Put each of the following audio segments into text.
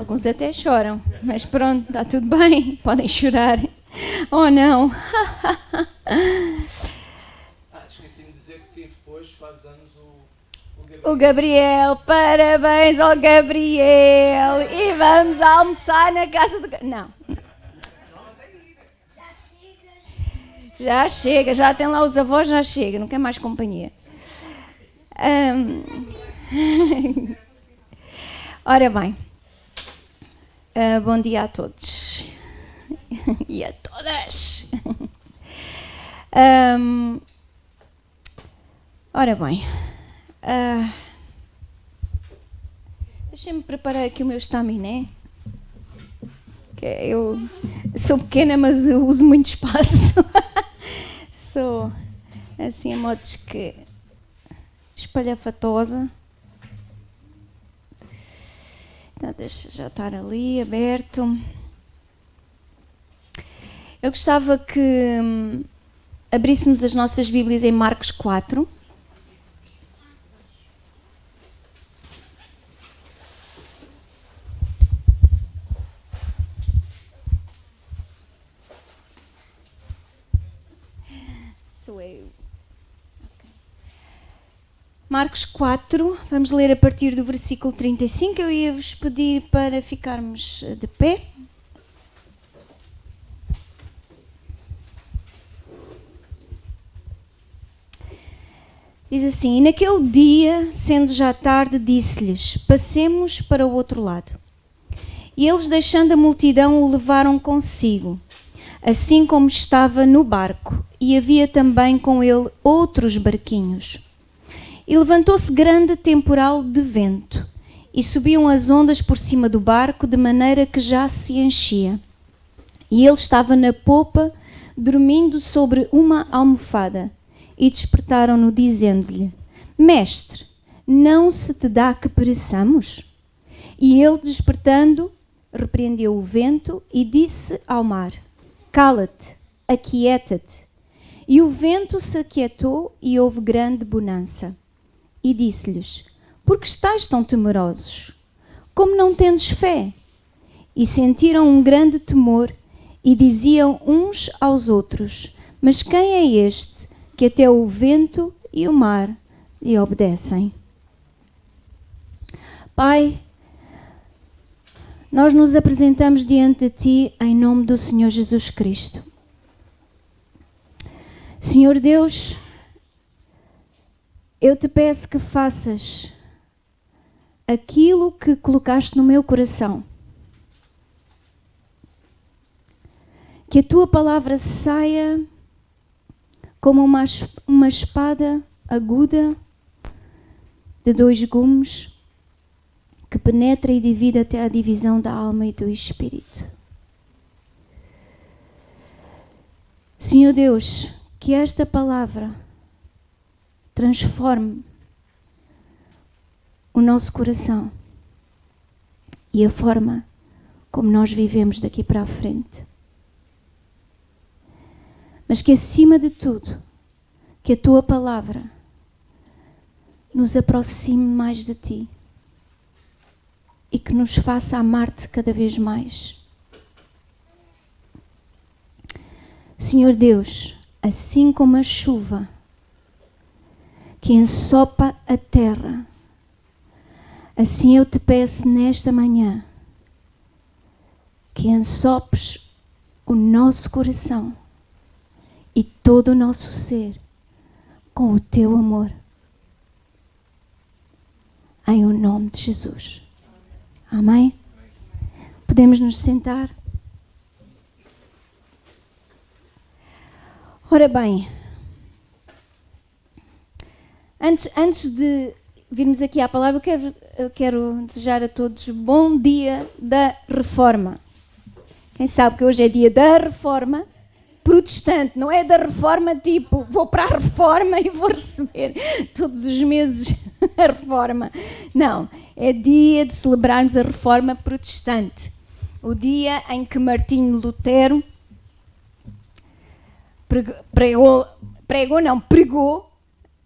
Alguns até choram, mas pronto, está tudo bem, podem chorar. Oh não! Esqueci-me de dizer que depois faz anos O Gabriel, parabéns ao Gabriel! E vamos almoçar na casa do... Não. Já chega, já tem lá os avós, já chega, não quer mais companhia. Ora bem, bom dia a todos e a todas. Ora bem, deixem-me preparar aqui o meu estaminé. Eu sou pequena, mas eu uso muito espaço. Sou assim a modos que espalhafatosa. Então, deixa já estar ali aberto. Eu gostava que abríssemos as nossas Bíblias em Marcos 4. Sou eu. Okay. Marcos 4, vamos ler a partir do versículo 35. Eu ia-vos pedir para ficarmos de pé. Diz assim: E naquele dia, sendo já tarde, disse-lhes: Passemos para o outro lado. E eles, deixando a multidão, o levaram consigo, assim como estava no barco, e havia também com ele outros barquinhos. E levantou-se grande temporal de vento, e subiam as ondas por cima do barco, de maneira que já se enchia. E ele estava na popa, dormindo sobre uma almofada. E despertaram-no, dizendo-lhe: Mestre, não se te dá que pereçamos? E ele, despertando, repreendeu o vento e disse ao mar: Cala-te, aquieta-te. E o vento se aquietou e houve grande bonança. E disse-lhes: Por que estáis tão temerosos? Como não tendes fé? E sentiram um grande temor e diziam uns aos outros: Mas quem é este que até o vento e o mar lhe obedecem? Pai, nós nos apresentamos diante de Ti em nome do Senhor Jesus Cristo. Senhor Deus, eu te peço que faças aquilo que colocaste no meu coração. Que a Tua palavra saia como uma espada aguda de 2 gumes que penetra e divide até a divisão da alma e do espírito. Senhor Deus, que esta palavra transforme o nosso coração e a forma como nós vivemos daqui para a frente. Mas que, acima de tudo, que a Tua palavra nos aproxime mais de Ti e que nos faça amar-te cada vez mais. Senhor Deus, assim como a chuva que ensopa a terra, assim eu te peço nesta manhã que ensopes o nosso coração e todo o nosso ser com o Teu amor. Em o nome de Jesus. Amém? Podemos nos sentar? Ora bem, antes de virmos aqui à palavra, eu quero desejar a todos bom dia da Reforma. Quem sabe que hoje é dia da Reforma protestante, não é da reforma tipo, vou para a reforma e vou receber todos os meses a reforma. Não, é dia de celebrarmos a reforma protestante. O dia em que Martinho Lutero pregou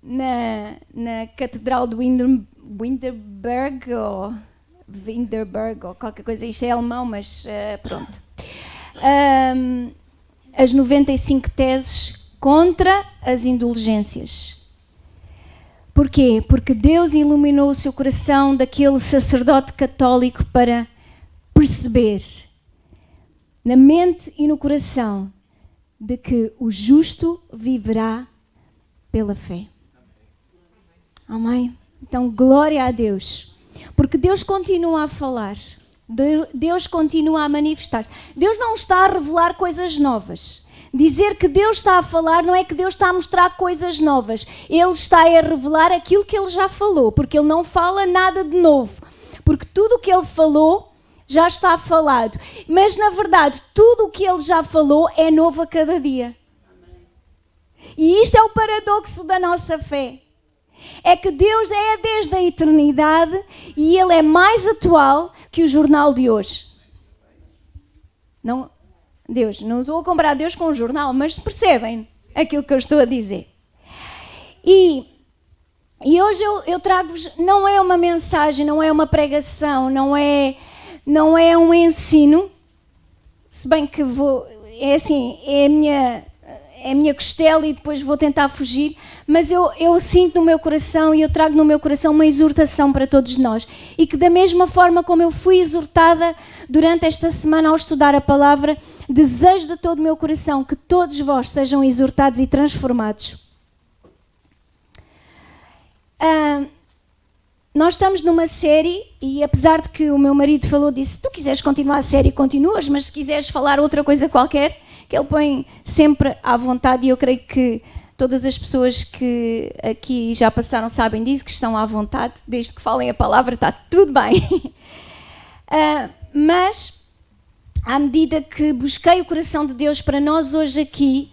na Catedral de Wittenberg, ou Winterberg ou qualquer coisa, isto é alemão, mas pronto. As 95 teses contra as indulgências. Porquê? Porque Deus iluminou o seu coração daquele sacerdote católico para perceber na mente e no coração de que o justo viverá pela fé. Amém? Então, glória a Deus. Porque Deus continua a falar. Deus continua a manifestar-se. Deus não está a revelar coisas novas. Dizer que Deus está a falar não é que Deus está a mostrar coisas novas. Ele está a revelar aquilo que Ele já falou. Porque Ele não fala nada de novo. Porque tudo o que Ele falou já está falado. Mas, na verdade, tudo o que Ele já falou é novo a cada dia. E isto é o paradoxo da nossa fé. É que Deus é desde a eternidade e Ele é mais atual que o jornal de hoje. Não, Deus, não estou a comparar Deus com o jornal, mas percebem aquilo que eu estou a dizer. E hoje eu trago-vos, não é uma mensagem, não é uma pregação, não é um ensino, se bem que é assim, é a minha costela e depois vou tentar fugir, mas eu sinto no meu coração e eu trago no meu coração uma exortação para todos nós. E que da mesma forma como eu fui exortada durante esta semana ao estudar a palavra, desejo de todo o meu coração que todos vós sejam exortados e transformados. Nós estamos numa série e apesar de que o meu marido falou, disse, se tu quiseres continuar a série, continuas, mas se quiseres falar outra coisa qualquer, que ele põe sempre à vontade, e eu creio que todas as pessoas que aqui já passaram sabem disso, que estão à vontade, desde que falem a palavra está tudo bem. Mas, à medida que busquei o coração de Deus para nós hoje aqui,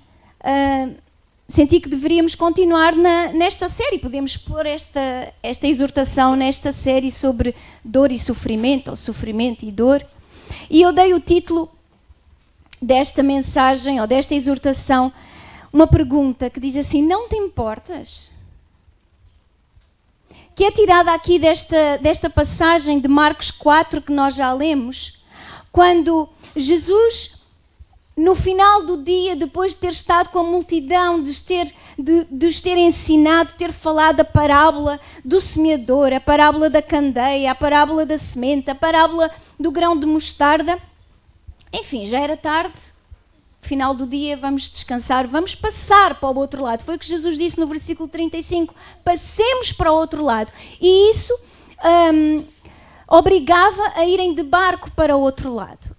senti que deveríamos continuar nesta série, podemos pôr esta exortação nesta série sobre dor e sofrimento, ou sofrimento e dor, e eu dei o título desta mensagem, ou desta exortação, uma pergunta que diz assim, não te importas? Que é tirada aqui desta passagem de Marcos 4 que nós já lemos, quando Jesus, no final do dia, depois de ter estado com a multidão, de os ter ensinado, ter falado a parábola do semeador, a parábola da candeia, a parábola da semente, a parábola do grão de mostarda, enfim, já era tarde, final do dia, vamos descansar, vamos passar para o outro lado. Foi o que Jesus disse no versículo 35, passemos para o outro lado. E isso obrigava a irem de barco para o outro lado.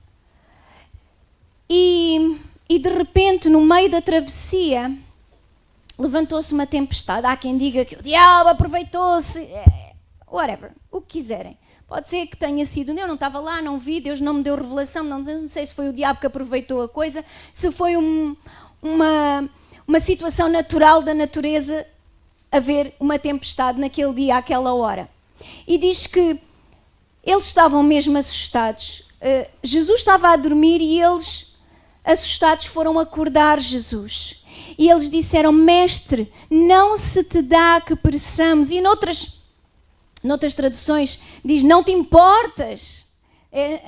E de repente, no meio da travessia, levantou-se uma tempestade. Há quem diga que o diabo aproveitou-se, whatever, o que quiserem. Pode ser que tenha sido, eu não estava lá, não vi, Deus não me deu revelação, não sei se foi o diabo que aproveitou a coisa, se foi uma situação natural da natureza haver uma tempestade naquele dia, àquela hora. E diz que eles estavam mesmo assustados. Jesus estava a dormir e eles, assustados, foram acordar Jesus. E eles disseram, mestre, não se te dá que pereçamos. E noutras traduções diz, não te importas.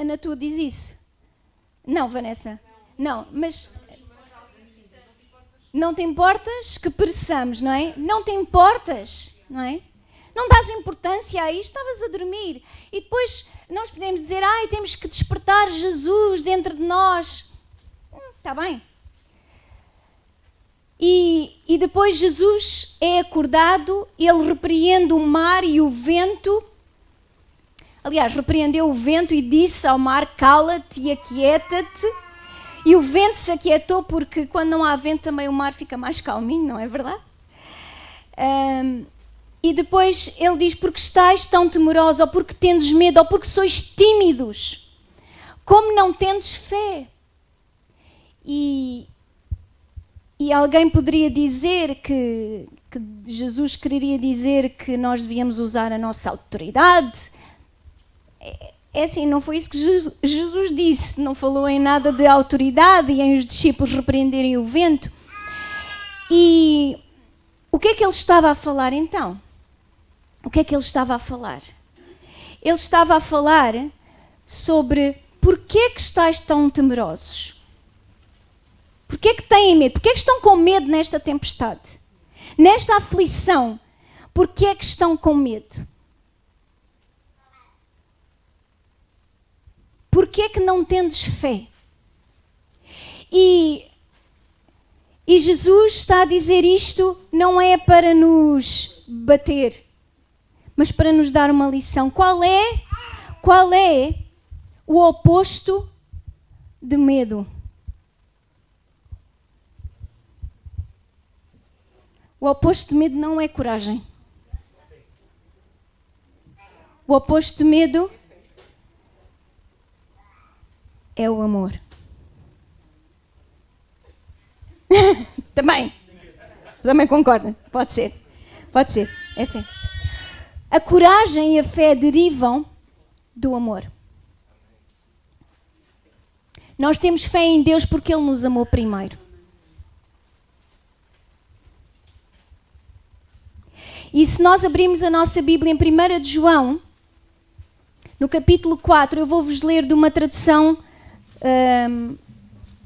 Na tua diz isso? Não, Vanessa? Não, mas... Não te importas que pereçamos, não é? Não te importas, não é? Não dás importância a isto, estavas a dormir. E depois nós podemos dizer, temos que despertar Jesus dentro de nós. Está bem. E depois Jesus é acordado, ele repreende o mar e o vento. Aliás, repreendeu o vento e disse ao mar, cala-te e aquieta-te. E o vento se aquietou porque quando não há vento também o mar fica mais calminho, não é verdade? E depois ele diz, porque estáis tão temerosos, ou porque tendes medo, ou porque sois tímidos, como não tendes fé? E alguém poderia dizer que Jesus queria dizer que nós devíamos usar a nossa autoridade. É assim, não foi isso que Jesus disse, não falou em nada de autoridade e em os discípulos repreenderem o vento. E o que é que ele estava a falar então? O que é que ele estava a falar? ele estava a falar sobre porquê que estáis tão temerosos. Porquê que têm medo? Porquê que estão com medo nesta tempestade? Nesta aflição, porquê que estão com medo? Porquê que não tendes fé? E Jesus está a dizer isto não é para nos bater, mas para nos dar uma lição. Qual é o oposto de medo? O oposto de medo não é coragem. O oposto de medo é o amor. Também concorda? Pode ser. É fé. A coragem e a fé derivam do amor. Nós temos fé em Deus porque Ele nos amou primeiro. E se nós abrirmos a nossa Bíblia em 1 de João, no capítulo 4, eu vou-vos ler de uma tradução,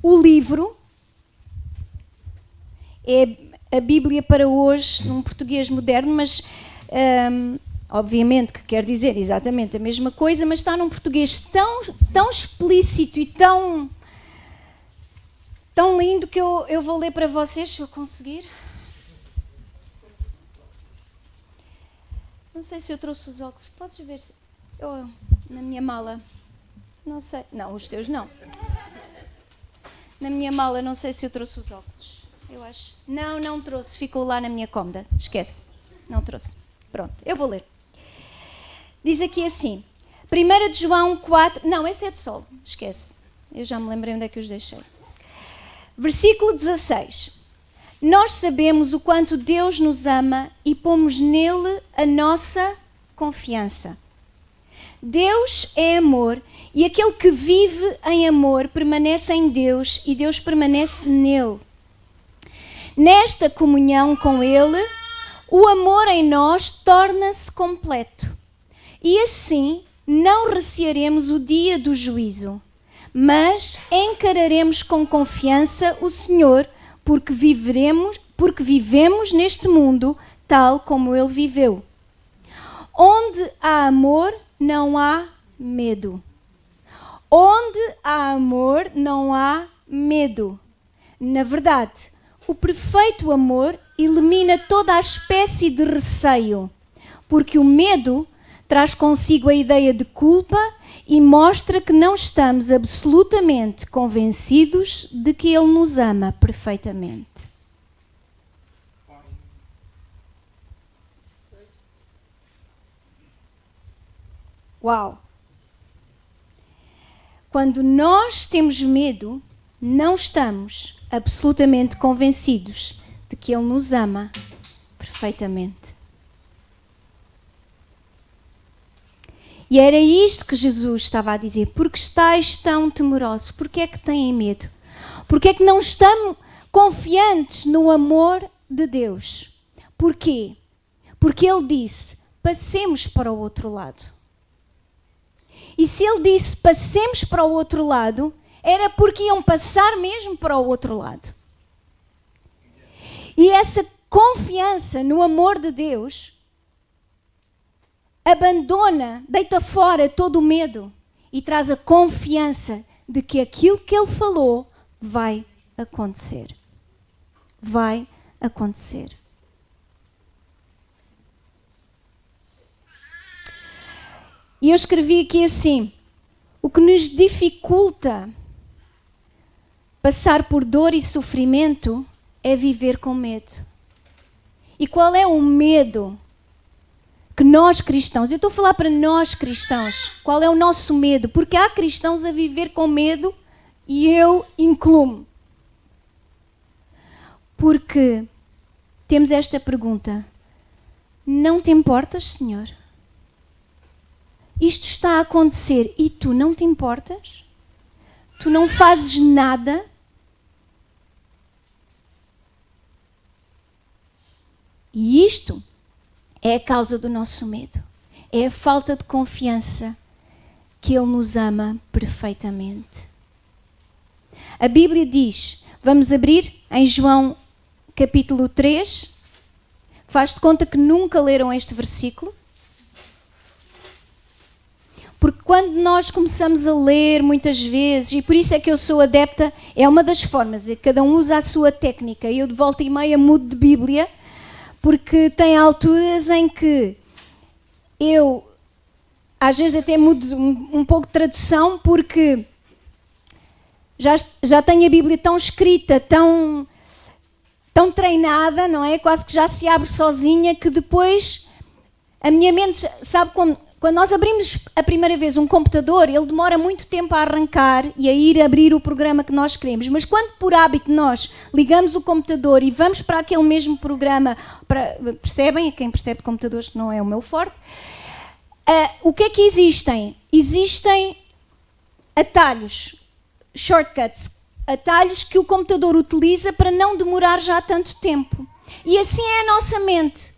o livro, é a Bíblia para hoje, num português moderno, mas obviamente que quer dizer exatamente a mesma coisa, mas está num português tão explícito e tão lindo que eu vou ler para vocês, se eu conseguir. Não sei se eu trouxe os óculos. Podes ver na minha mala. Não sei. Não, os teus não. Na minha mala, não sei se eu trouxe os óculos. Eu acho. Não trouxe. Ficou lá na minha cômoda. Esquece. Não trouxe. Pronto, eu vou ler. Diz aqui assim. 1 de João 4... Não, esse é de sol. Esquece. Eu já me lembrei onde é que os deixei. Versículo 16. Nós sabemos o quanto Deus nos ama e pomos nele a nossa confiança. Deus é amor e aquele que vive em amor permanece em Deus e Deus permanece nele. Nesta comunhão com Ele, o amor em nós torna-se completo. E assim não recearemos o dia do juízo, mas encararemos com confiança o Senhor, porque vivemos neste mundo tal como Ele viveu. Onde há amor, não há medo. Onde há amor, não há medo. Na verdade, o perfeito amor elimina toda a espécie de receio, porque o medo traz consigo a ideia de culpa e mostra que não estamos absolutamente convencidos de que Ele nos ama perfeitamente. Uau! Quando nós temos medo, não estamos absolutamente convencidos de que Ele nos ama perfeitamente. E era isto que Jesus estava a dizer. Porque estáis tão temerosos? Porque é que têm medo? Porque é que não estão confiantes no amor de Deus? Porquê? Porque Ele disse, passemos para o outro lado. E se Ele disse, passemos para o outro lado, era porque iam passar mesmo para o outro lado. E essa confiança no amor de Deus abandona, deita fora todo o medo e traz a confiança de que aquilo que Ele falou vai acontecer. Vai acontecer. E eu escrevi aqui assim, o que nos dificulta passar por dor e sofrimento é viver com medo. E qual é o medo que nós cristãos, eu estou a falar para nós cristãos, qual é o nosso medo? Porque há cristãos a viver com medo e eu incluo-me. Porque temos esta pergunta, não te importas, Senhor? Isto está a acontecer e tu não te importas? Tu não fazes nada? E isto é a causa do nosso medo. é a falta de confiança que Ele nos ama perfeitamente. A Bíblia diz, vamos abrir em João capítulo 3, faz de conta que nunca leram este versículo, porque quando nós começamos a ler muitas vezes, e por isso é que eu sou adepta, é uma das formas, é que cada um usa a sua técnica, eu de volta e meia mudo de Bíblia, porque tem alturas em que eu, às vezes até mudo um pouco de tradução, porque já tenho a Bíblia tão escrita, tão treinada, não é? Quase que já se abre sozinha, que depois a minha mente, sabe como... Quando nós abrimos a primeira vez um computador, ele demora muito tempo a arrancar e a ir abrir o programa que nós queremos. Mas quando por hábito nós ligamos o computador e vamos para aquele mesmo programa, percebem? Quem percebe de computadores, que não é o meu forte, o que é que existem? Existem atalhos, shortcuts, atalhos que o computador utiliza para não demorar já tanto tempo. E assim é a nossa mente.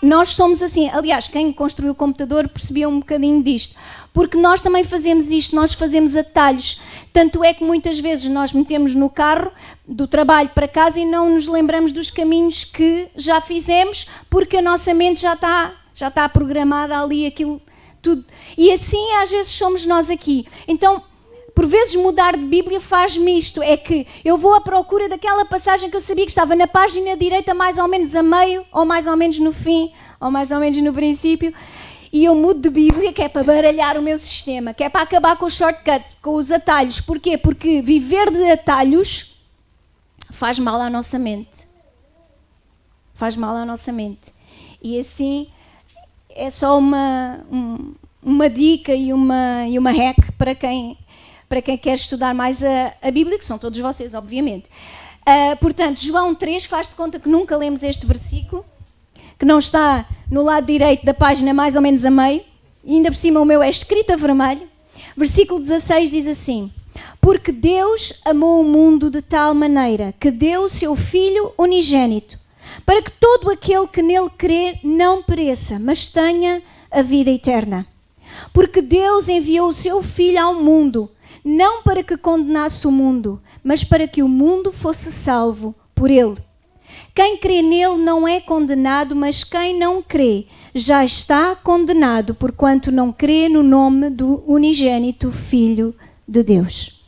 Nós somos assim, aliás, quem construiu o computador percebeu um bocadinho disto, porque nós também fazemos isto, nós fazemos atalhos, tanto é que muitas vezes nós metemos no carro do trabalho para casa e não nos lembramos dos caminhos que já fizemos, porque a nossa mente já está programada ali, aquilo tudo. E assim às vezes somos nós aqui. Então, por vezes mudar de Bíblia faz-me isto, é que eu vou à procura daquela passagem que eu sabia que estava na página direita mais ou menos a meio, ou mais ou menos no fim, ou mais ou menos no princípio, e eu mudo de Bíblia, que é para baralhar o meu sistema, que é para acabar com os shortcuts, com os atalhos. Porquê? Porque viver de atalhos faz mal à nossa mente. Faz mal à nossa mente. E assim é só uma dica e uma hack para quem quer estudar mais a Bíblia, que são todos vocês, obviamente. Portanto, João 3 faz de conta que nunca lemos este versículo, que não está no lado direito da página, mais ou menos a meio, e ainda por cima o meu é escrito a vermelho. Versículo 16 diz assim: porque Deus amou o mundo de tal maneira que deu o seu Filho unigênito, para que todo aquele que nele crê não pereça, mas tenha a vida eterna. Porque Deus enviou o seu Filho ao mundo, não para que condenasse o mundo, mas para que o mundo fosse salvo por ele. Quem crê nele não é condenado, mas quem não crê já está condenado, porquanto não crê no nome do unigênito Filho de Deus.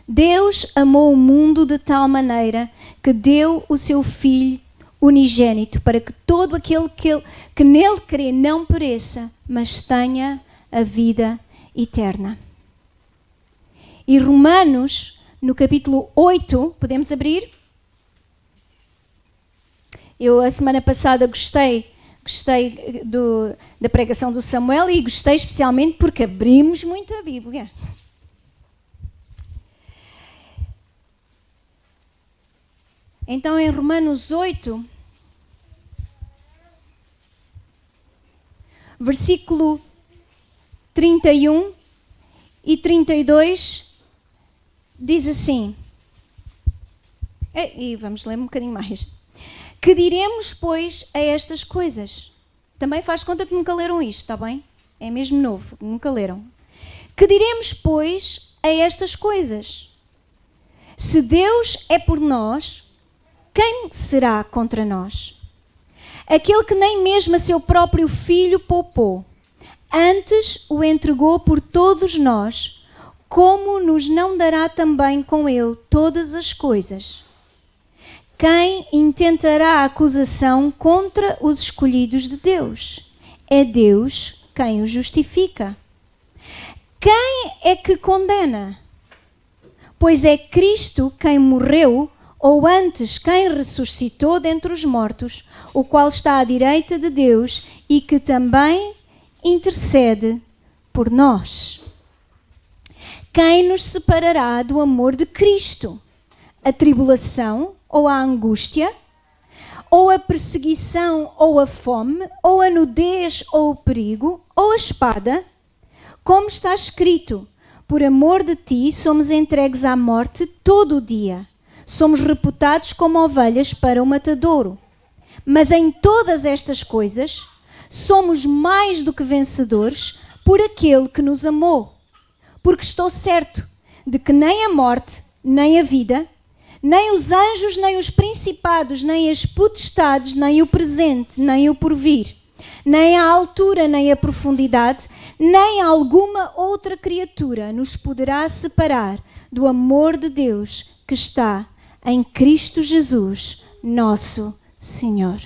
Deus amou o mundo de tal maneira que deu o seu Filho unigênito, para que todo aquele que nele crê não pereça, mas tenha a vida eterna. E Romanos, no capítulo 8, podemos abrir? Eu, a semana passada, gostei da pregação do Samuel e gostei especialmente porque abrimos muito a Bíblia. Então, em Romanos 8, versículo 31 e 32, diz assim, e vamos ler um bocadinho mais. Que diremos, pois, a estas coisas? Também faz conta que nunca leram isto, está bem? É mesmo novo, nunca leram. Que diremos, pois, a estas coisas? Se Deus é por nós, quem será contra nós? Aquele que nem mesmo a seu próprio Filho poupou, antes o entregou por todos nós, como nos não dará também com ele todas as coisas? Quem intentará a acusação contra os escolhidos de Deus? É Deus quem os justifica. Quem é que condena? Pois é Cristo quem morreu, ou antes quem ressuscitou dentre os mortos, o qual está à direita de Deus e que também intercede por nós. Quem nos separará do amor de Cristo? A tribulação ou a angústia? Ou a perseguição ou a fome? Ou a nudez ou o perigo? Ou a espada? Como está escrito, por amor de ti somos entregues à morte todo o dia. Somos reputados como ovelhas para o matadouro. Mas em todas estas coisas somos mais do que vencedores por aquele que nos amou. Porque estou certo de que nem a morte, nem a vida, nem os anjos, nem os principados, nem as potestades, nem o presente, nem o porvir, nem a altura, nem a profundidade, nem alguma outra criatura nos poderá separar do amor de Deus que está em Cristo Jesus, nosso Senhor.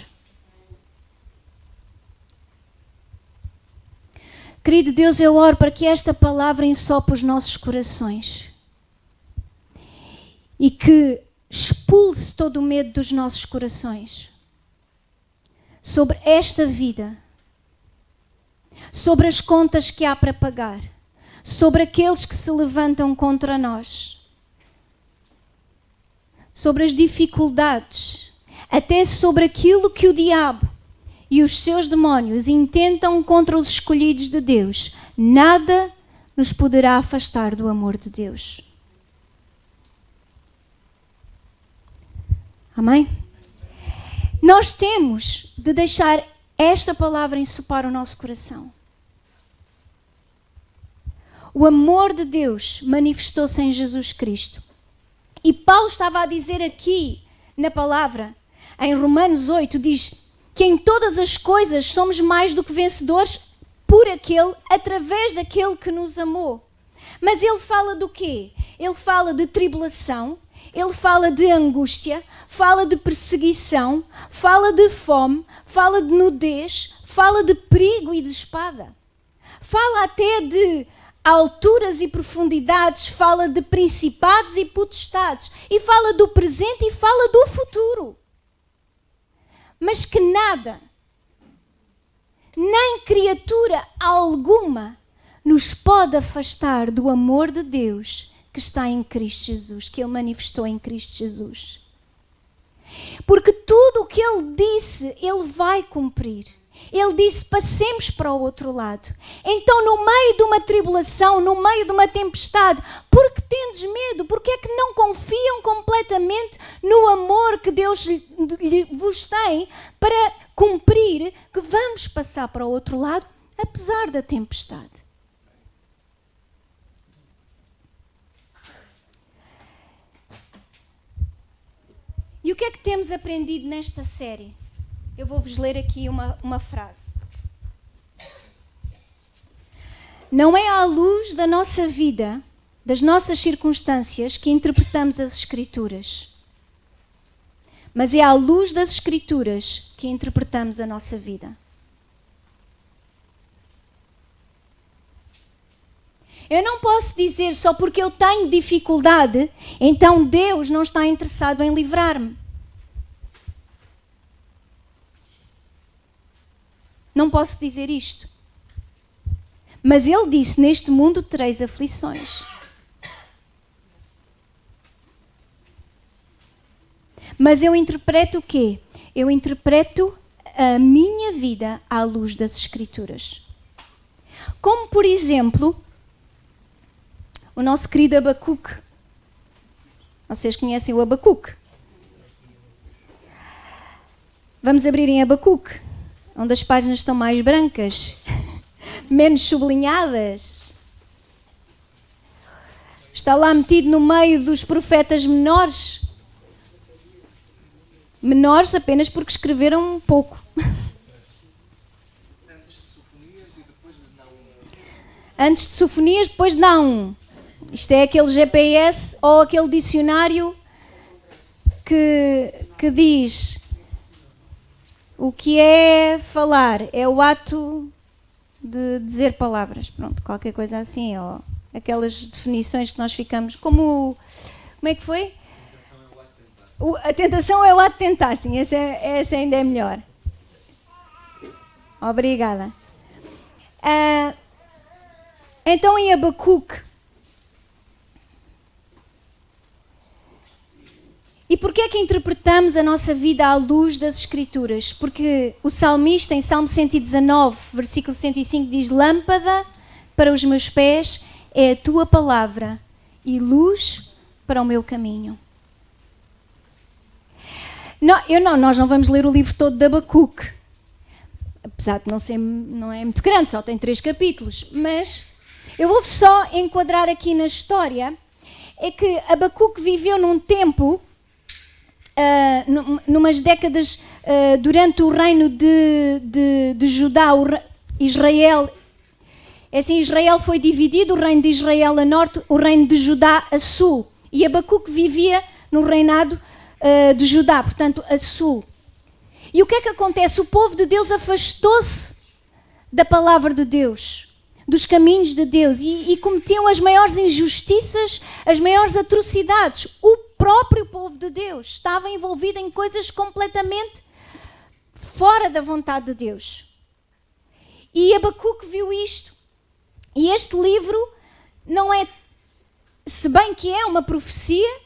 Querido Deus, eu oro para que esta palavra ensope os nossos corações e que expulse todo o medo dos nossos corações sobre esta vida, sobre as contas que há para pagar, sobre aqueles que se levantam contra nós, sobre as dificuldades, até sobre aquilo que o diabo e os seus demónios intentam contra os escolhidos de Deus. Nada nos poderá afastar do amor de Deus. Amém? Nós temos de deixar esta palavra ensopar o nosso coração. O amor de Deus manifestou-se em Jesus Cristo. E Paulo estava a dizer aqui na palavra, em Romanos 8, diz que em todas as coisas somos mais do que vencedores por aquele, através daquele que nos amou. Mas ele fala do quê? Ele fala de tribulação, ele fala de angústia, fala de perseguição, fala de fome, fala de nudez, fala de perigo e de espada. Fala até de alturas e profundidades, fala de principados e potestades, e fala do presente e fala do futuro. Mas que nada, nem criatura alguma, nos pode afastar do amor de Deus que está em Cristo Jesus, que Ele manifestou em Cristo Jesus. Porque tudo o que Ele disse, Ele vai cumprir. Ele disse, passemos para o outro lado. Então, no meio de uma tribulação, no meio de uma tempestade, por que tendes medo? Porque é que não confiam completamente no amor que Deus vos tem para cumprir, que vamos passar para o outro lado, apesar da tempestade? E o que é que temos aprendido nesta série? Eu vou-vos ler aqui uma frase. Não é à luz da nossa vida, das nossas circunstâncias, que interpretamos as Escrituras, mas é à luz das Escrituras que interpretamos a nossa vida. Eu não posso dizer só porque eu tenho dificuldade, então Deus não está interessado em livrar-me. Não posso dizer isto. Mas Ele disse, neste mundo tereis aflições. Mas eu interpreto o quê? Eu interpreto a minha vida à luz das Escrituras. Como, por exemplo, o nosso querido Abacuque. Vocês conhecem o Abacuque? Vamos abrir em Abacuque, onde as páginas estão mais brancas, menos sublinhadas. Está lá metido no meio dos profetas menores. Menores apenas porque escreveram um pouco. Antes de Sofonias e depois de Naum. Antes de Sofonias, depois de Naum. Isto é aquele GPS ou aquele dicionário que diz o que é falar. É o ato de dizer palavras. Pronto, qualquer coisa assim. Ou aquelas definições que nós ficamos... Como é que foi? A tentação é o ato de tentar, sim. Essa ainda é melhor. Obrigada. Então, em Abacuque... E porquê é que interpretamos a nossa vida à luz das Escrituras? Porque o salmista, em Salmo 119, versículo 105, diz: lâmpada para os meus pés é a tua palavra e luz para o meu caminho. Nós não vamos ler o livro todo de Abacuque, apesar de não é muito grande, só tem 3 capítulos, mas eu vou só enquadrar aqui na história, é que Abacuque viveu num tempo, numas décadas, durante o reino de Judá, Israel. É assim, Israel foi dividido, o reino de Israel a norte, o reino de Judá a sul. E Abacuque vivia no reinado de Judá, portanto, a sul. E o que é que acontece? O povo de Deus afastou-se da palavra de Deus, dos caminhos de Deus, e cometiam as maiores injustiças, as maiores atrocidades. O próprio povo de Deus estava envolvido em coisas completamente fora da vontade de Deus. E Abacuque viu isto. E este livro não é, se bem que é uma profecia,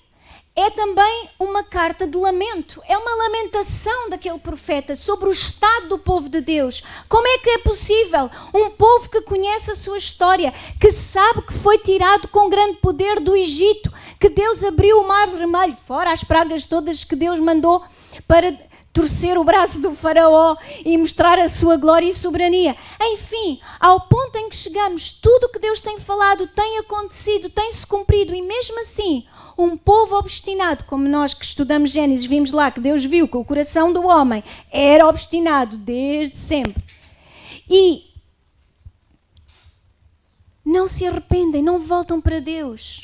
é também uma carta de lamento. É uma lamentação daquele profeta sobre o estado do povo de Deus. Como é que é possível um povo que conhece a sua história, que sabe que foi tirado com grande poder do Egito, que Deus abriu o Mar Vermelho, fora as pragas todas que Deus mandou para torcer o braço do faraó e mostrar a sua glória e soberania. Enfim, ao ponto em que chegamos, tudo o que Deus tem falado tem acontecido, tem-se cumprido, e mesmo assim, um povo obstinado, como nós que estudamos Gênesis, vimos lá que Deus viu que o coração do homem era obstinado desde sempre. E não se arrependem, não voltam para Deus.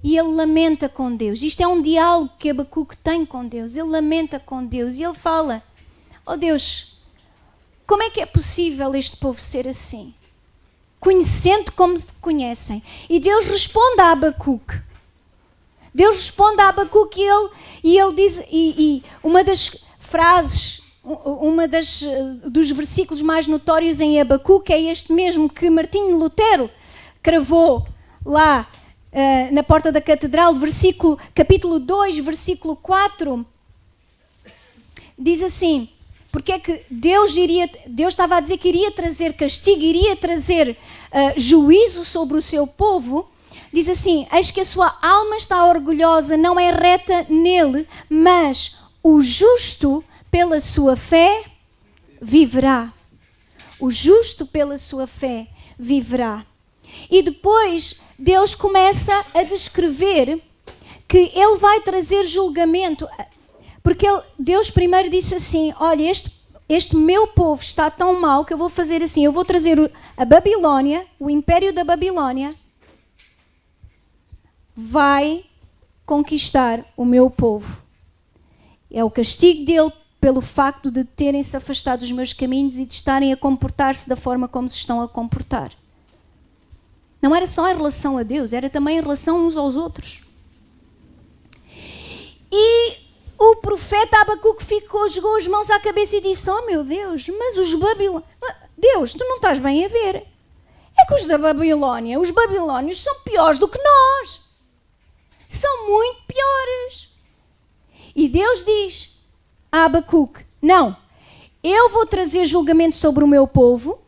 E ele lamenta com Deus. Isto é um diálogo que Abacuque tem com Deus. Ele lamenta com Deus e ele fala: oh Deus, como é que é possível este povo ser assim? Conhecendo como se conhecem. E Deus responde a Abacuque. Deus responde a Abacuque e ele diz, e uma das frases, dos versículos mais notórios em Abacuque é este mesmo que Martinho Lutero cravou lá na porta da catedral, capítulo 2, versículo 4, diz assim: porque é que Deus estava a dizer que iria trazer castigo, iria trazer juízo sobre o seu povo. Diz assim: eis que a sua alma está orgulhosa, não é reta nele, mas o justo pela sua fé viverá. O justo pela sua fé viverá. E depois Deus começa a descrever que ele vai trazer julgamento, porque Deus primeiro disse assim: olha, este meu povo está tão mau que eu vou fazer assim, eu vou trazer a Babilónia, o império da Babilónia vai conquistar o meu povo. É o castigo dele pelo facto de terem se afastado dos meus caminhos e de estarem a comportar-se da forma como se estão a comportar. Não era só em relação a Deus, era também em relação uns aos outros. E o profeta Abacuque jogou as mãos à cabeça e disse: oh meu Deus, mas os babilônios... Deus, tu não estás bem a ver. É que os da Babilónia, os babilónios são piores do que nós. São muito piores. E Deus diz a Abacuque: não, eu vou trazer julgamento sobre o meu povo,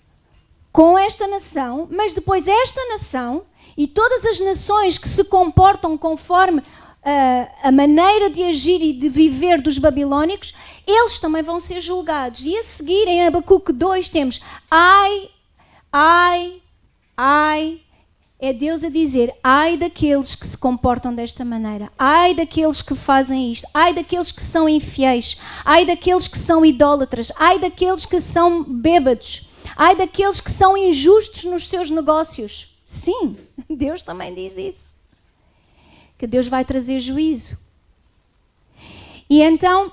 com esta nação, mas depois esta nação e todas as nações que se comportam conforme a maneira de agir e de viver dos babilónicos, eles também vão ser julgados. E a seguir, em Abacuque 2, temos ai, é Deus a dizer: ai daqueles que se comportam desta maneira, ai daqueles que fazem isto, ai daqueles que são infiéis, ai daqueles que são idólatras, ai daqueles que são bêbados, ai daqueles que são injustos nos seus negócios. Sim, Deus também diz isso. Que Deus vai trazer juízo. E então,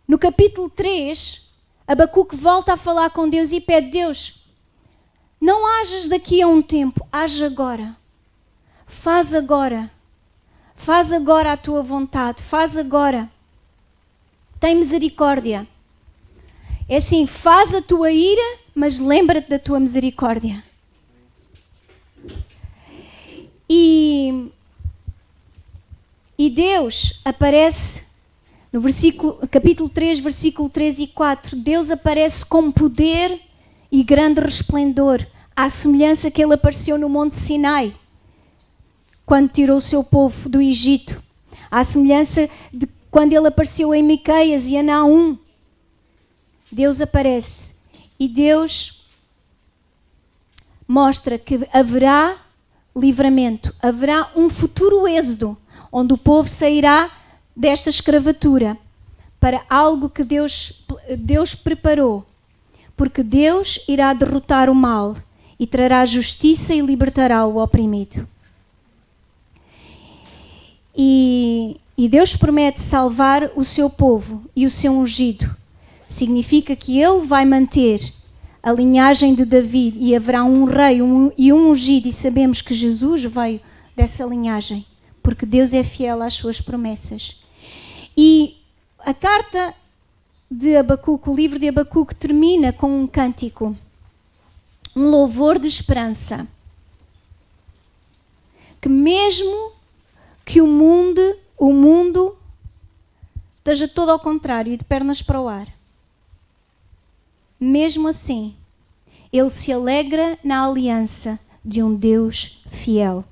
no capítulo 3, Abacuque volta a falar com Deus e pede: Deus, não hajas daqui a um tempo, age agora. Faz agora. Faz agora a tua vontade, faz agora. Tem misericórdia. É assim, faz a tua ira, mas lembra-te da tua misericórdia. E Deus aparece no capítulo 3, versículo 3 e 4. Deus aparece com poder e grande resplendor, à semelhança que ele apareceu no Monte Sinai, quando tirou o seu povo do Egito, à semelhança de quando ele apareceu em Miqueias e a Naum. Deus aparece e Deus mostra que haverá livramento, haverá um futuro êxodo, onde o povo sairá desta escravatura para algo que Deus preparou, porque Deus irá derrotar o mal e trará justiça e libertará o oprimido. E Deus promete salvar o seu povo e o seu ungido. Significa que Ele vai manter a linhagem de Davi e haverá um rei e um ungido, e sabemos que Jesus veio dessa linhagem, porque Deus é fiel às suas promessas. E a carta de Abacuque, o livro de Abacuque, termina com um cântico, um louvor de esperança, que mesmo que o mundo esteja todo ao contrário e de pernas para o ar, mesmo assim, ele se alegra na aliança de um Deus fiel.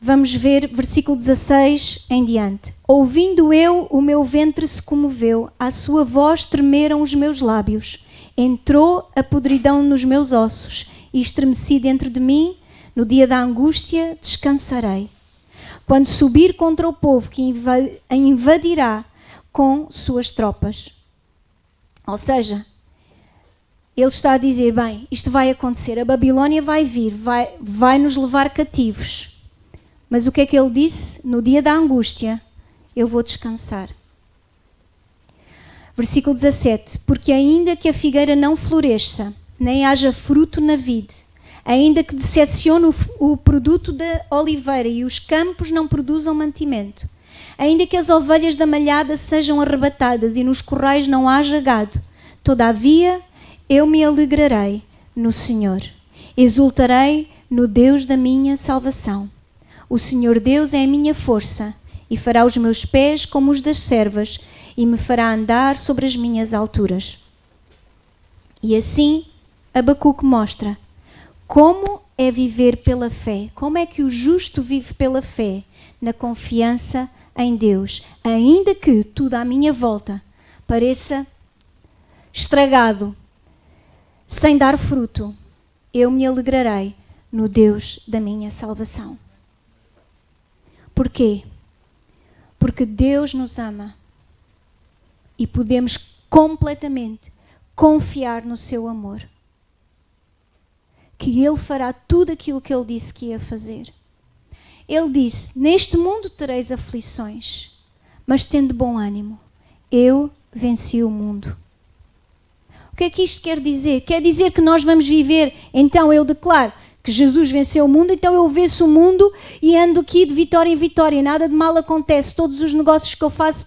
Vamos ver versículo 16 em diante. Ouvindo eu, o meu ventre se comoveu, à sua voz tremeram os meus lábios. Entrou a podridão nos meus ossos e estremeci dentro de mim. No dia da angústia descansarei. Quando subir contra o povo que a invadirá com suas tropas. Ou seja, ele está a dizer, bem, isto vai acontecer, a Babilónia vai vir, vai nos levar cativos. Mas o que é que ele disse? No dia da angústia, eu vou descansar. Versículo 17. Porque ainda que a figueira não floresça, nem haja fruto na vide, ainda que decepcione o produto da oliveira e os campos não produzam mantimento, ainda que as ovelhas da malhada sejam arrebatadas e nos currais não haja gado, todavia eu me alegrarei no Senhor, exultarei no Deus da minha salvação. O Senhor Deus é a minha força e fará os meus pés como os das servas e me fará andar sobre as minhas alturas. E assim Abacuque mostra como é viver pela fé, como é que o justo vive pela fé, na confiança em Deus, ainda que tudo à minha volta pareça estragado, sem dar fruto, eu me alegrarei no Deus da minha salvação. Porquê? Porque Deus nos ama e podemos completamente confiar no seu amor. Que Ele fará tudo aquilo que Ele disse que ia fazer. Ele disse, neste mundo tereis aflições, mas tende bom ânimo. Eu venci o mundo. O que é que isto quer dizer? Quer dizer que nós vamos viver, então eu declaro que Jesus venceu o mundo, então eu venço o mundo e ando aqui de vitória em vitória, nada de mal acontece, todos os negócios que eu faço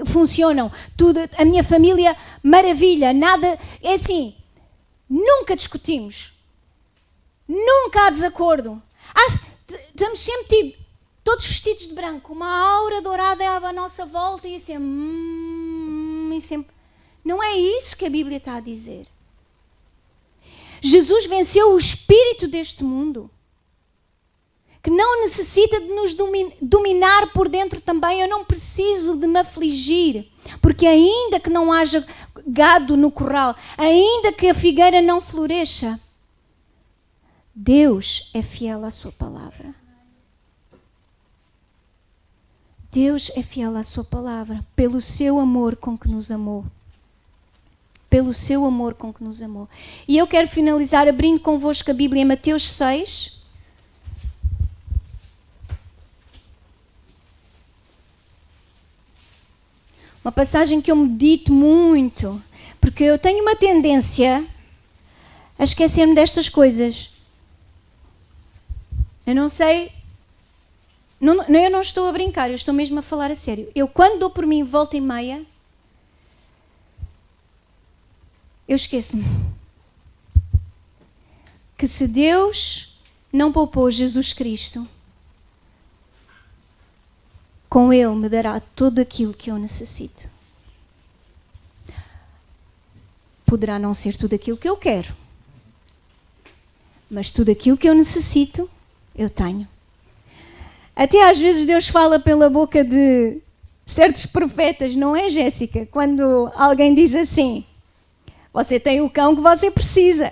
funcionam, tudo, a minha família, maravilha, nada, é assim, nunca discutimos, nunca há desacordo, estamos sempre todos vestidos de branco, uma aura dourada à nossa volta e assim, e sempre, não é isso que a Bíblia está a dizer. Jesus venceu o espírito deste mundo, que não necessita de nos dominar por dentro também. Eu não preciso de me afligir, porque ainda que não haja gado no curral, ainda que a figueira não floresça, Deus é fiel à sua palavra. Deus é fiel à sua palavra, pelo seu amor com que nos amou. Pelo seu amor com que nos amou. E eu quero finalizar abrindo convosco a Bíblia em Mateus 6. Uma passagem que eu medito muito, porque eu tenho uma tendência a esquecer-me destas coisas. Eu não sei, eu não estou a brincar, eu estou mesmo a falar a sério. Eu quando dou por mim volta e meia, eu esqueço-me que se Deus não poupou Jesus Cristo, com Ele me dará tudo aquilo que eu necessito. Poderá não ser tudo aquilo que eu quero, mas tudo aquilo que eu necessito, eu tenho. Até às vezes Deus fala pela boca de certos profetas, não é, Jéssica? Quando alguém diz assim, você tem o cão que você precisa.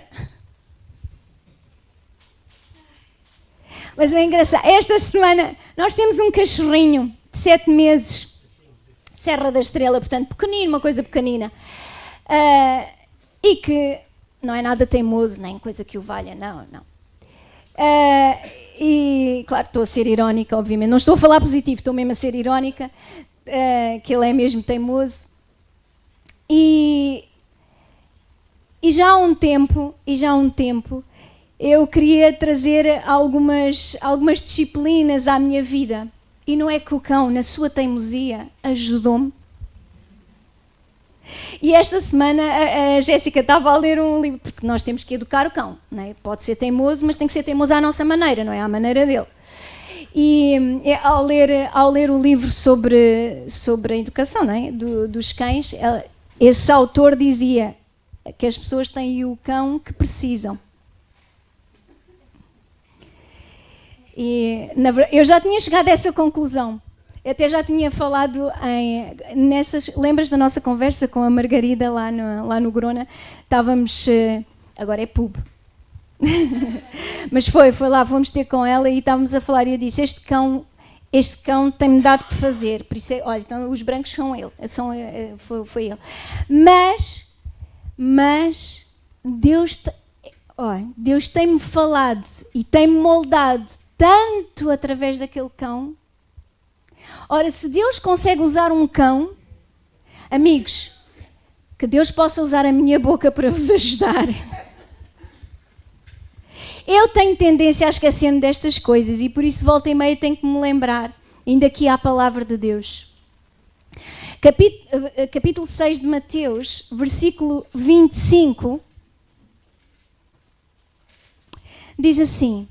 Mas é engraçado, esta semana nós temos um cachorrinho de 7 meses, Serra da Estrela, portanto pequenino, uma coisa pequenina, e que não é nada teimoso, nem coisa que o valha, não. E claro, estou a ser irónica, obviamente, não estou a falar positivo, estou mesmo a ser irónica, que ele é mesmo teimoso. E já há um tempo, eu queria trazer algumas disciplinas à minha vida. E não é que o cão, na sua teimosia, ajudou-me. E esta semana a Jéssica estava a ler um livro, porque nós temos que educar o cão, não é? Pode ser teimoso, mas tem que ser teimoso à nossa maneira, não é? À maneira dele. E ao ler o livro sobre a educação, não é? dos cães, esse autor dizia que as pessoas têm o cão que precisam. E eu já tinha chegado a essa conclusão. Eu até já tinha falado nessas... Lembras da nossa conversa com a Margarida lá no Grona? Estávamos... agora é pub. Mas foi lá, fomos ter com ela e estávamos a falar e eu disse, este cão tem-me dado que fazer. Por isso, olha, então, os brancos são ele. Foi ele. Mas Deus tem-me falado e tem-me moldado tanto através daquele cão. Ora, se Deus consegue usar um cão, amigos, que Deus possa usar a minha boca para vos ajudar. Eu tenho tendência a esquecer-me destas coisas e por isso volta e meia tenho que me lembrar, ainda aqui à palavra de Deus. Capítulo 6 de Mateus, versículo 25, diz assim: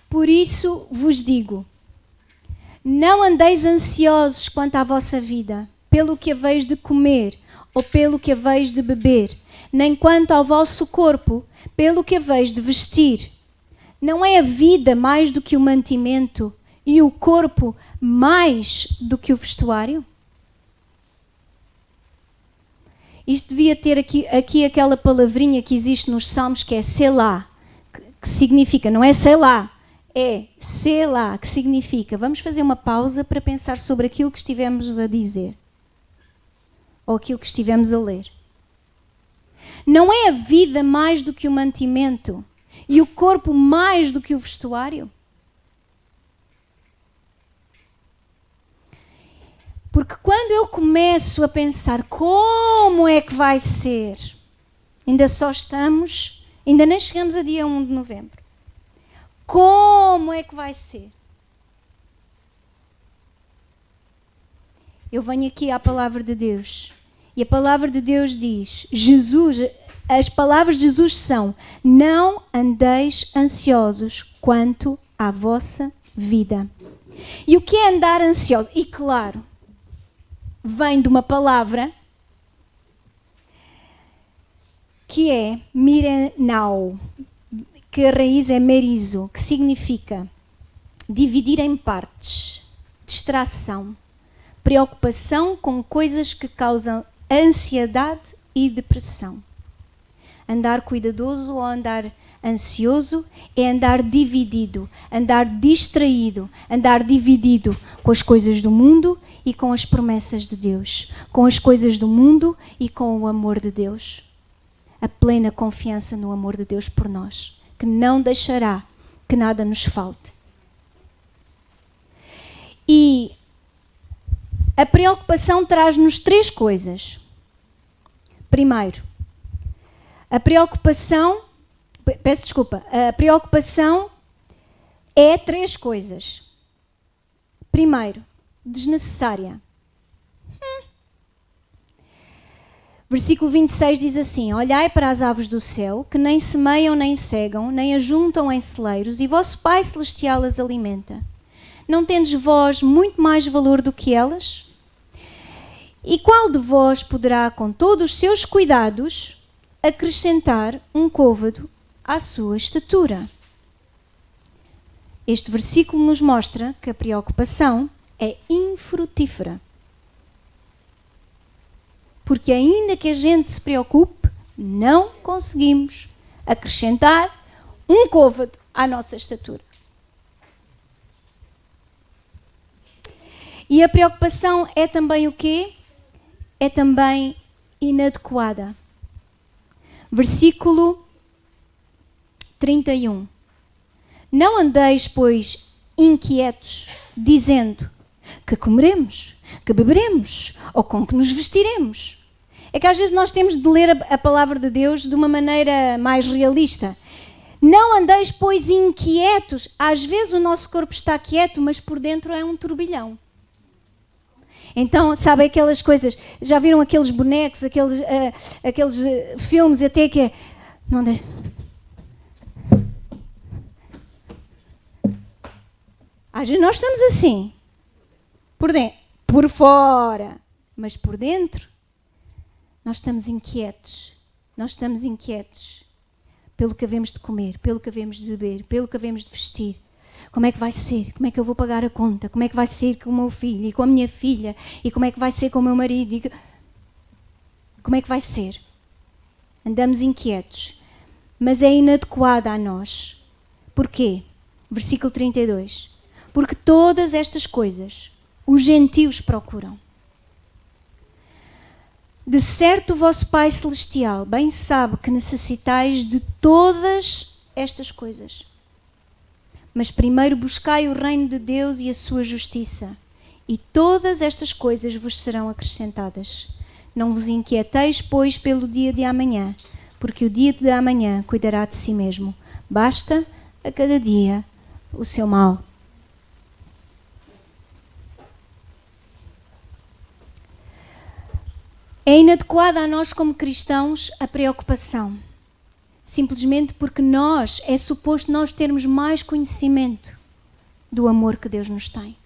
por isso vos digo, não andeis ansiosos quanto à vossa vida, pelo que haveis de comer ou pelo que haveis de beber, nem quanto ao vosso corpo, pelo que haveis de vestir. Não é a vida mais do que o mantimento e o corpo mais do que o vestuário? Isto devia ter aqui aquela palavrinha que existe nos Salmos que é Selá, que significa, não é Selá, é Selá, que significa, vamos fazer uma pausa para pensar sobre aquilo que estivemos a dizer, ou aquilo que estivemos a ler. Não é a vida mais do que o mantimento e o corpo mais do que o vestuário? Porque quando eu começo a pensar como é que vai ser, ainda nem chegamos a dia 1 de novembro. Como é que vai ser? Eu venho aqui à palavra de Deus e a palavra de Deus diz, as palavras de Jesus são, não andeis ansiosos quanto à vossa vida. E o que é andar ansioso? E claro, vem de uma palavra que é mirenau, que a raiz é merizo, que significa dividir em partes, distração, preocupação com coisas que causam ansiedade e depressão. Andar cuidadoso ou andar ansioso é andar dividido, andar distraído, andar dividido com as coisas do mundo e com as promessas de Deus, com as coisas do mundo e com o amor de Deus. A plena confiança no amor de Deus por nós, que não deixará que nada nos falte. E a preocupação traz-nos 3 coisas. Primeiro, a preocupação é 3 coisas. Primeiro, desnecessária. Versículo 26 diz assim: olhai para as aves do céu, que nem semeiam, nem cegam, nem ajuntam em celeiros, e vosso Pai Celestial as alimenta. Não tendes vós muito mais valor do que elas? E qual de vós poderá, com todos os seus cuidados, acrescentar um côvado à sua estatura? Este versículo nos mostra que a preocupação é infrutífera. Porque ainda que a gente se preocupe, não conseguimos acrescentar um côvado à nossa estatura. E a preocupação é também o quê? É também inadequada. Versículo 31. Não andeis, pois, inquietos, dizendo que comeremos, que beberemos, ou com que nos vestiremos. É que às vezes nós temos de ler a palavra de Deus de uma maneira mais realista. Não andeis, pois, inquietos. Às vezes o nosso corpo está quieto, mas por dentro é um turbilhão. Então, sabe aquelas coisas, já viram aqueles bonecos, aqueles filmes até que é... Não é? Às vezes nós estamos assim, por dentro, por fora, mas por dentro nós estamos inquietos. Nós estamos inquietos pelo que havemos de comer, pelo que havemos de beber, pelo que havemos de vestir. Como é que vai ser? Como é que eu vou pagar a conta? Como é que vai ser com o meu filho e com a minha filha? E como é que vai ser com o meu marido? Como é que vai ser? Andamos inquietos, mas é inadequada a nós. Porquê? Versículo 32. Porque todas estas coisas os gentios procuram. De certo o vosso Pai Celestial bem sabe que necessitais de todas estas coisas. Mas primeiro buscai o reino de Deus e a sua justiça, e todas estas coisas vos serão acrescentadas. Não vos inquieteis, pois, pelo dia de amanhã, porque o dia de amanhã cuidará de si mesmo. Basta a cada dia o seu mal. É inadequada a nós como cristãos a preocupação. Simplesmente porque é suposto nós termos mais conhecimento do amor que Deus nos tem.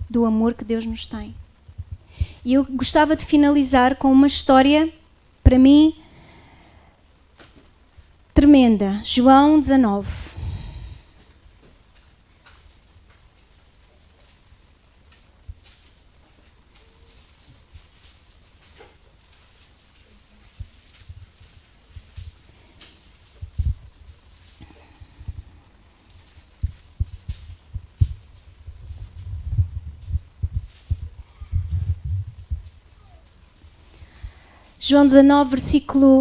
Do amor que Deus nos tem. E eu gostava de finalizar com uma história, para mim, tremenda. João 19. João 19,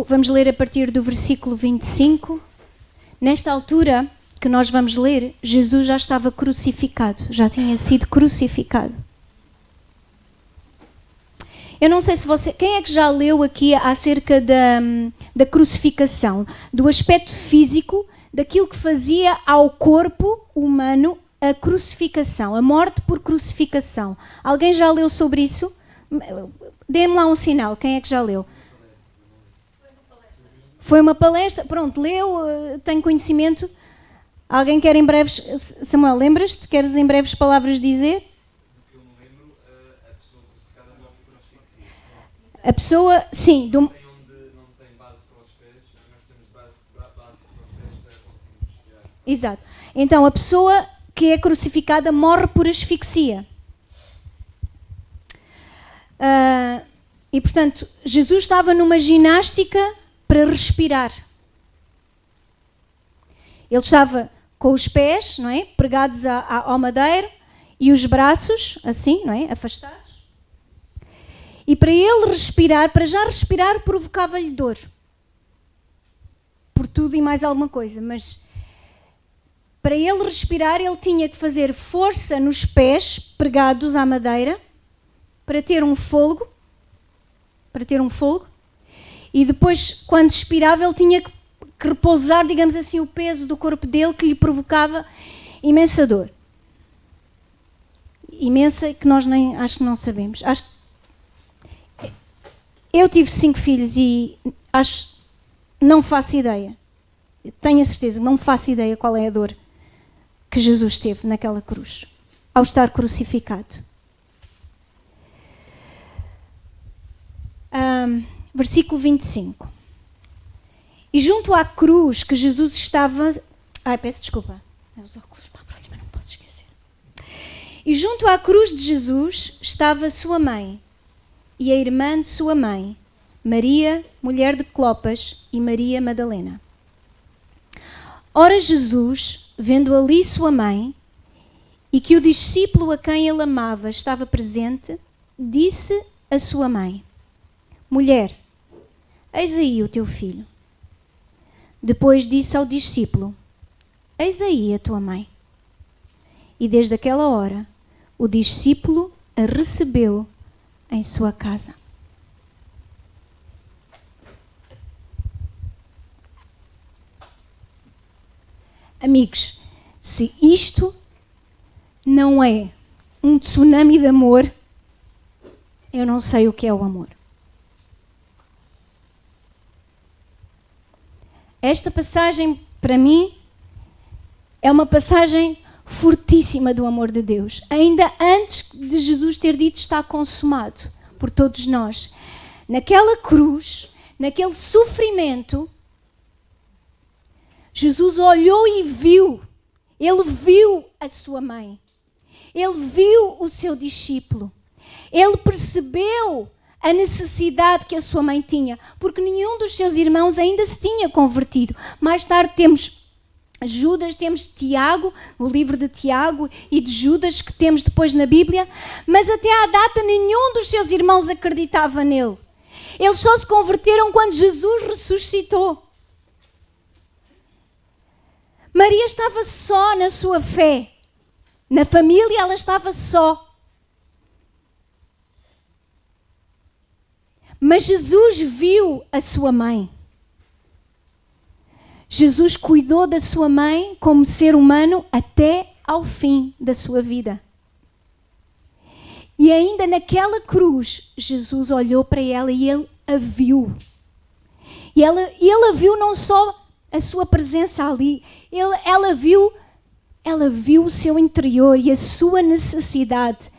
vamos ler a partir do versículo 25. Nesta altura que nós vamos ler, Jesus já estava crucificado, já tinha sido crucificado. Eu não sei se quem é que já leu aqui acerca da crucificação, do aspecto físico, daquilo que fazia ao corpo humano a crucificação, a morte por crucificação. Alguém já leu sobre isso? Dê-me lá um sinal, quem é que já leu? Foi uma palestra, pronto, leu, tem conhecimento. Alguém quer em breves... Samuel, lembras-te? Queres em breves palavras dizer? Do que eu me lembro, a pessoa crucificada morre por asfixia. A pessoa, sim. Tem onde não tem base para os pés, nós temos base para os pés para conseguirmos chegar. Exato. Então, a pessoa que é crucificada morre por asfixia. E, portanto, Jesus estava numa ginástica para respirar. Ele estava com os pés, não é, pregados ao madeiro e os braços, assim, não é, afastados. E para ele respirar, para já respirar, provocava-lhe dor. Por tudo e mais alguma coisa. Mas para ele respirar, ele tinha que fazer força nos pés pregados à madeira para ter um fôlego. E depois, quando expirava, ele tinha que repousar, digamos assim, o peso do corpo dele, que lhe provocava imensa dor. Imensa, que nós nem, acho que não sabemos. Eu tive 5 filhos e não faço ideia. Tenho a certeza que não faço ideia qual é a dor que Jesus teve naquela cruz, ao estar crucificado. Versículo 25. E junto à cruz que Jesus estava... peço desculpa. Os óculos para a próxima, não posso esquecer. E junto à cruz de Jesus estava sua mãe e a irmã de sua mãe, Maria, mulher de Clopas, e Maria Madalena. Ora, Jesus, vendo ali sua mãe e que o discípulo a quem ele amava estava presente, disse à sua mãe: Mulher, eis aí o teu filho. Depois disse ao discípulo: Eis aí a tua mãe. E desde aquela hora, o discípulo a recebeu em sua casa. Amigos, se isto não é um tsunami de amor, eu não sei o que é o amor. Esta passagem, para mim, é uma passagem fortíssima do amor de Deus. Ainda antes de Jesus ter dito está consumado por todos nós. Naquela cruz, naquele sofrimento, Jesus olhou e viu. Ele viu a sua mãe. Ele viu o seu discípulo. Ele percebeu a necessidade que a sua mãe tinha, porque nenhum dos seus irmãos ainda se tinha convertido. Mais tarde temos Judas, temos Tiago, o livro de Tiago e de Judas que temos depois na Bíblia, mas até à data nenhum dos seus irmãos acreditava nele. Eles só se converteram quando Jesus ressuscitou. Maria estava só na sua fé. Na família ela estava só. Mas Jesus viu a sua mãe. Jesus cuidou da sua mãe como ser humano até ao fim da sua vida. E ainda naquela cruz, Jesus olhou para ela e ele a viu. E ele a viu não só a sua presença ali, ela viu o seu interior e a sua necessidade.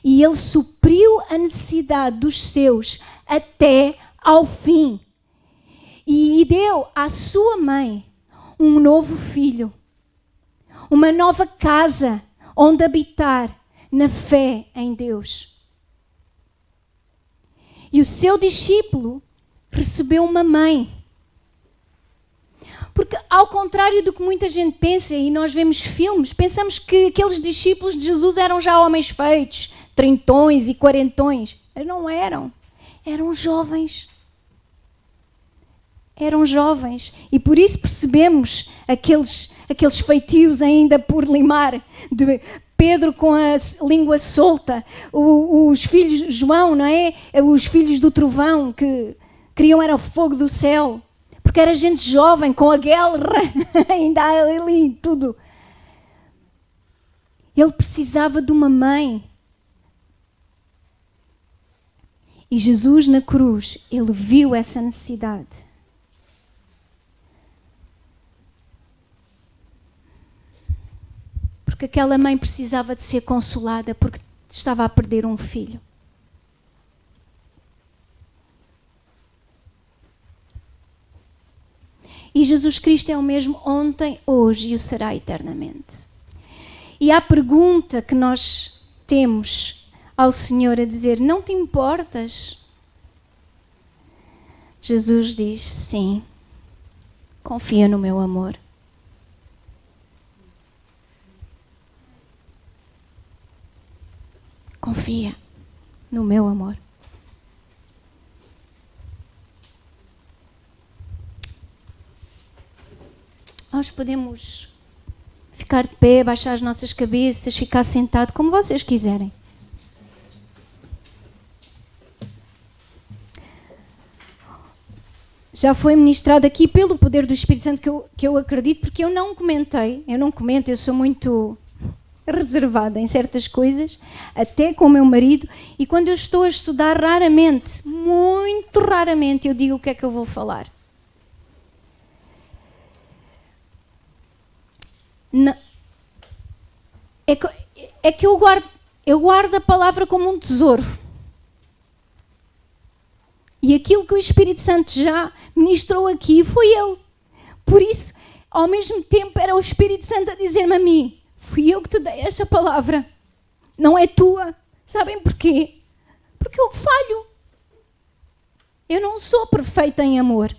E ele supriu a necessidade dos seus até ao fim. E deu à sua mãe um novo filho, uma nova casa onde habitar na fé em Deus. E o seu discípulo recebeu uma mãe. Porque ao contrário do que muita gente pensa, e nós vemos filmes, pensamos que aqueles discípulos de Jesus eram já homens feitos, trintões e quarentões. Mas não eram. Eram jovens. Eram jovens. E por isso percebemos aqueles feitios ainda por limar, de Pedro com a língua solta, os filhos, João, não é? Os filhos do trovão que queriam era o fogo do céu. Porque era gente jovem, com a guerra, ainda ali tudo. Ele precisava de uma mãe. E Jesus na cruz, ele viu essa necessidade. Porque aquela mãe precisava de ser consolada porque estava a perder um filho. E Jesus Cristo é o mesmo ontem, hoje e o será eternamente. E a pergunta que nós temos ao Senhor a dizer: não te importas? Jesus diz: sim, confia no meu amor. Confia no meu amor. Nós podemos ficar de pé, baixar as nossas cabeças, ficar sentado, como vocês quiserem. Já foi ministrado aqui pelo poder do Espírito Santo que eu acredito, porque eu não comento, eu sou muito reservada em certas coisas, até com o meu marido, e quando eu estou a estudar, raramente, muito raramente, eu digo o que é que eu vou falar. É que eu guardo a palavra como um tesouro. E aquilo que o Espírito Santo já ministrou aqui foi Ele. Por isso, ao mesmo tempo, era o Espírito Santo a dizer-me a mim: fui eu que te dei esta palavra. não é tua. Sabem porquê? Porque eu falho. Eu não sou perfeita em amor.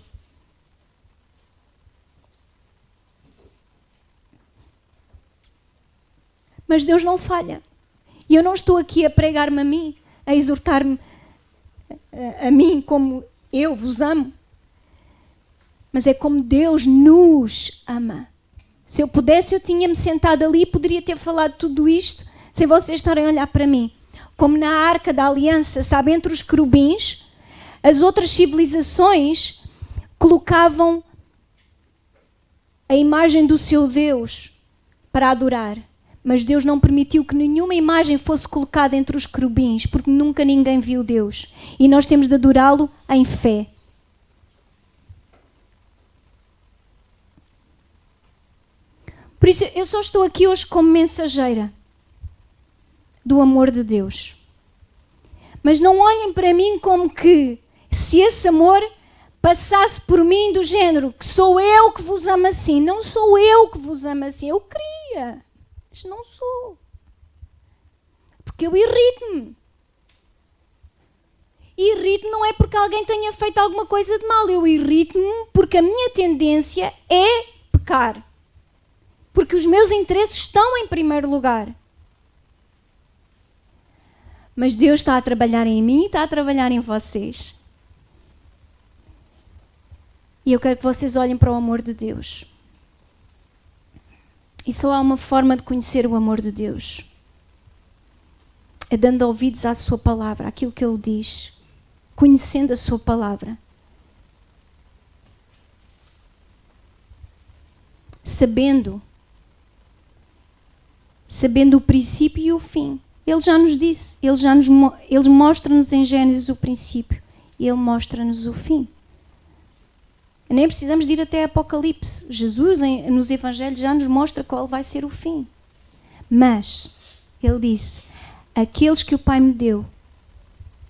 Mas Deus não falha. E eu não estou aqui a pregar-me a mim, a exortar-me a mim como eu vos amo. Mas é como Deus nos ama. Se eu pudesse, eu tinha-me sentado ali e poderia ter falado tudo isto sem vocês estarem a olhar para mim. Como na Arca da Aliança, sabe, entre os querubins, as outras civilizações colocavam a imagem do seu Deus para adorar. Mas Deus não permitiu que nenhuma imagem fosse colocada entre os querubins, porque nunca ninguém viu Deus. E nós temos de adorá-lo em fé. Por isso, eu só estou aqui hoje como mensageira do amor de Deus. Mas não olhem para mim como que, se esse amor passasse por mim do género, que sou eu que vos amo assim. Não sou eu que vos amo assim. Eu queria, mas não sou. Porque eu irrito-me. Irrito não é porque alguém tenha feito alguma coisa de mal. Eu irrito-me porque a minha tendência é pecar. Porque os meus interesses estão em primeiro lugar. Mas Deus está a trabalhar em mim e está a trabalhar em vocês. E eu quero que vocês olhem para o amor de Deus. E só há uma forma de conhecer o amor de Deus. É dando ouvidos à sua palavra, àquilo que Ele diz. Conhecendo a sua palavra. Sabendo o princípio e o fim. Ele já nos disse, Ele mostra-nos em Gênesis o princípio e Ele mostra-nos o fim. Nem precisamos de ir até Apocalipse. Jesus, nos Evangelhos, já nos mostra qual vai ser o fim. Mas, Ele disse, aqueles que o Pai me deu,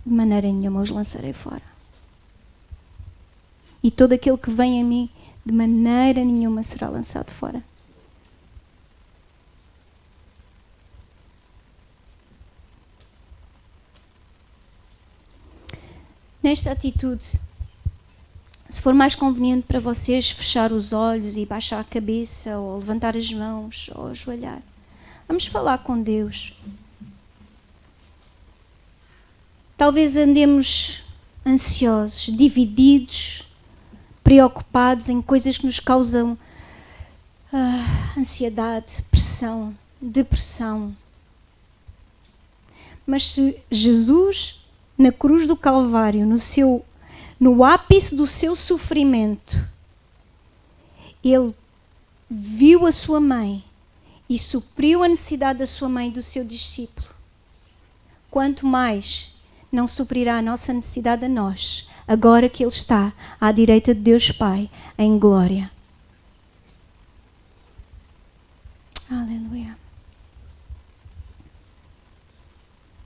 de maneira nenhuma os lançarei fora. E todo aquele que vem a mim, de maneira nenhuma será lançado fora. Nesta atitude, se for mais conveniente para vocês fechar os olhos e baixar a cabeça, ou levantar as mãos, ou ajoelhar, vamos falar com Deus. Talvez andemos ansiosos, divididos, preocupados em coisas que nos causam ansiedade, pressão, depressão. Mas se Jesus, na cruz do Calvário, no ápice do seu sofrimento, Ele viu a sua mãe e supriu a necessidade da sua mãe e do seu discípulo, quanto mais não suprirá a nossa necessidade a nós, agora que Ele está à direita de Deus Pai, em glória. Aleluia.